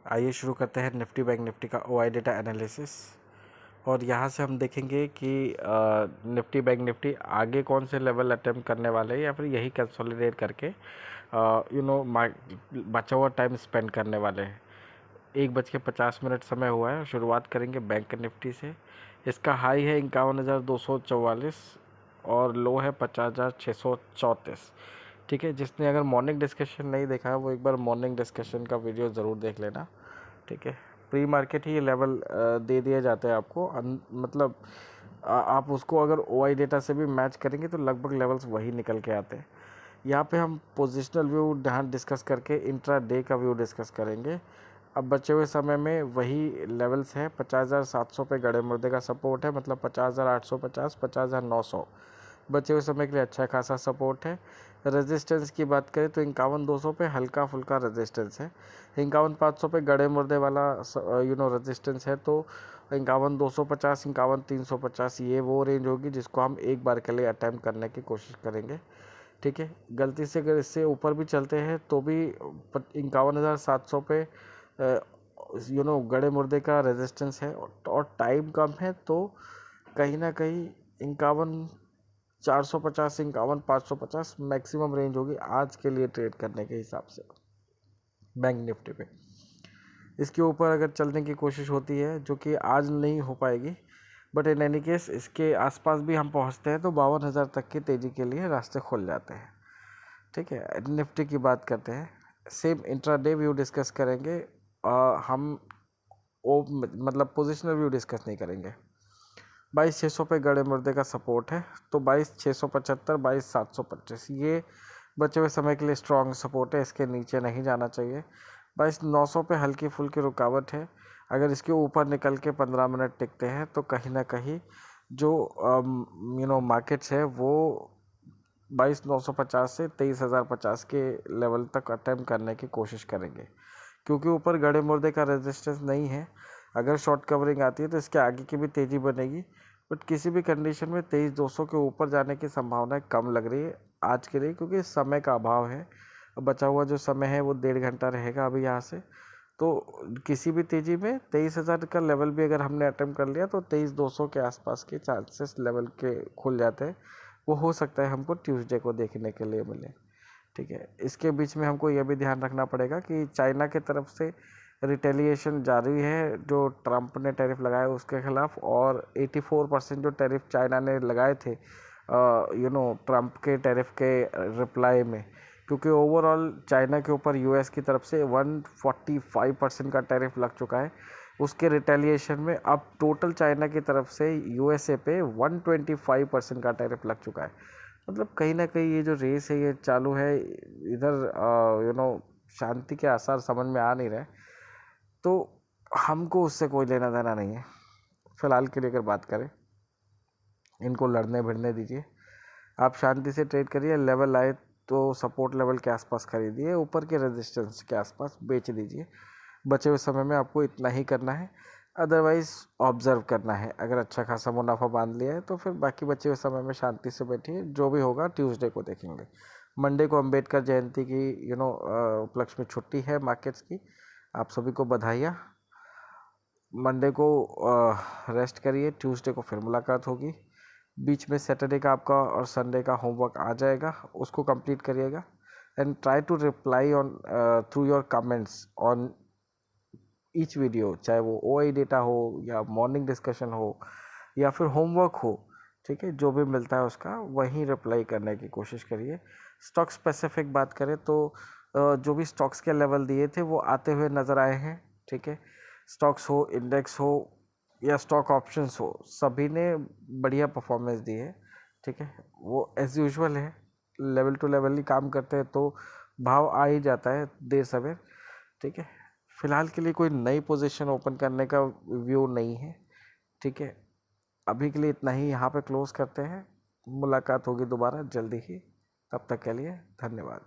आइए शुरू करते हैं निफ्टी बैंक निफ्टी का ओआई डेटा एनालिसिस। और यहाँ से हम देखेंगे कि निफ्टी बैंक निफ्टी आगे कौन से लेवल अटेम्प्ट करने वाले हैं या फिर यही कंसोलिडेट करके बचा हुआ टाइम स्पेंड करने वाले हैं। 1:50 समय हुआ है। शुरुआत करेंगे बैंक निफ्टी से। इसका हाई है 51,244 और लो है 50,634। ठीक है, जिसने अगर मॉर्निंग डिस्कशन नहीं देखा है वो एक बार मॉर्निंग डिस्कशन का वीडियो ज़रूर देख लेना। ठीक है, प्री मार्केट ही ये लेवल दे दिए जाते हैं आपको। मतलब आप उसको अगर ओआई डेटा से भी मैच करेंगे तो लगभग लेवल्स वही निकल के आते हैं। यहाँ पे हम पोजिशनल व्यू यहाँ डिस्कस करके इंट्रा डे का व्यू डिस्कस करेंगे। अब बचे हुए समय में वही लेवल्स हैं। 50,700 पे गड़े मुर्दे का सपोर्ट है, मतलब 50,850, 50,900 बचे हुए समय के लिए अच्छा खासा सपोर्ट है। रेजिस्टेंस की बात करें तो 51,200 पे हल्का फुल्का रेजिस्टेंस है। 51,500 पे गड़े मुर्दे वाला रेजिस्टेंस है। तो 51,250, 51,350 ये वो रेंज होगी जिसको हम एक बार के लिए अटैम्प्ट करने की कोशिश करेंगे। ठीक है, गलती से अगर इससे ऊपर भी चलते हैं तो भी 51,700 पे गड़े मुर्दे का रेजिस्टेंस है और टाइम कम है। तो कहीं ना कहीं 51,450, 51,550 मैक्सिमम रेंज होगी आज के लिए ट्रेड करने के हिसाब से बैंक निफ्टी पे। इसके ऊपर अगर चलने की कोशिश होती है जो कि आज नहीं हो पाएगी, बट इन एनी केस इसके आसपास भी हम पहुंचते हैं तो 52,000 तक की तेज़ी के लिए रास्ते खुल जाते हैं। ठीक है, निफ्टी की बात करते हैं। सेम इंट्राडे व्यू डिस्कस करेंगे। हम मतलब पोजिशनल व्यू डिस्कस नहीं करेंगे। 22,600 पे गड़े मुर्दे का सपोर्ट है, तो 22,675, 22,725 ये बचे हुए समय के लिए स्ट्रॉन्ग सपोर्ट है। इसके नीचे नहीं जाना चाहिए। 22,900 पे हल्की फुल्की रुकावट है। अगर इसके ऊपर निकल के 15 मिनट टिकते हैं तो कहीं ना कहीं जो मार्केट्स है वो 22,950 से 23,050 के लेवल तक अटेम्प्ट करने की कोशिश करेंगे, क्योंकि ऊपर गड़े मुर्दे का रेजिस्टेंस नहीं है। अगर शॉर्ट कवरिंग आती है तो इसके आगे की भी तेज़ी बनेगी, बट किसी भी कंडीशन में 23,200 के ऊपर जाने की संभावना कम लग रही है आज के लिए, क्योंकि समय का अभाव है। बचा हुआ जो समय है वो 1.5 घंटा रहेगा अभी यहाँ से। तो किसी भी तेज़ी में 23,000 का लेवल भी अगर हमने अटेम्प्ट कर लिया तो 23,200 के आसपास के चांसेस लेवल के खुल जाते हैं। वो हो सकता है हमको ट्यूसडे को देखने के लिए मिले। ठीक है, इसके बीच में हमको यह भी ध्यान रखना पड़ेगा कि चाइना की तरफ से रिटेलिएशन जारी है जो ट्रंप ने टैरिफ लगाए उसके खिलाफ, और 84% जो टैरिफ चाइना ने लगाए थे ट्रंप के टैरिफ के रिप्लाई में, क्योंकि ओवरऑल चाइना के ऊपर यूएस की तरफ से 145% का टैरिफ लग चुका है। उसके रिटेलिएशन में अब टोटल चाइना की तरफ से यूएसए पे 125% का टैरिफ लग चुका है। मतलब कहीं ना कहीं ये जो रेस है ये चालू है इधर। शांति के आसार समझ में आ नहीं रहे, तो हमको उससे कोई लेना देना नहीं है फिलहाल के लिए। अगर बात करें, इनको लड़ने भिड़ने दीजिए, आप शांति से ट्रेड करिए। लेवल आए तो सपोर्ट लेवल के आसपास खरीदिए, ऊपर के रेजिस्टेंस के आसपास बेच दीजिए। बचे हुए समय में आपको इतना ही करना है, अदरवाइज ऑब्जर्व करना है। अगर अच्छा खासा मुनाफा बांध लिया है तो फिर बाकी बचे हुए समय में शांति से बैठिए। जो भी होगा ट्यूसडे को देखेंगे। मंडे को अंबेडकर जयंती की उपलक्ष्य में छुट्टी है मार्केट्स की। आप सभी को बधाइयाँ। मंडे को रेस्ट करिए, ट्यूसडे को फिर मुलाकात होगी। बीच में सैटरडे का आपका और संडे का होमवर्क आ जाएगा, उसको कंप्लीट करिएगा। And try to reply on through your comments on each video, चाहे वो ओआई डेटा हो या मॉर्निंग डिस्कशन हो या फिर होमवर्क हो। ठीक है, जो भी मिलता है उसका वहीं रिप्लाई करने की कोशिश करिए। स्टॉक स्पेसिफिक बात करें तो जो भी स्टॉक्स के लेवल दिए थे वो आते हुए नज़र आए हैं। ठीक है, स्टॉक्स हो, इंडेक्स हो या स्टॉक ऑप्शंस हो, सभी ने बढ़िया परफॉर्मेंस दी है। ठीक है, वो एज यूजुअल है, लेवल टू लेवल ही काम करते हैं तो भाव आ ही जाता है देर सवेर। ठीक है, फिलहाल के लिए कोई नई पोजीशन ओपन करने का व्यू नहीं है। ठीक है, अभी के लिए इतना ही यहाँ पे क्लोज करते हैं। मुलाकात होगी दोबारा जल्दी ही, तब तक के लिए धन्यवाद।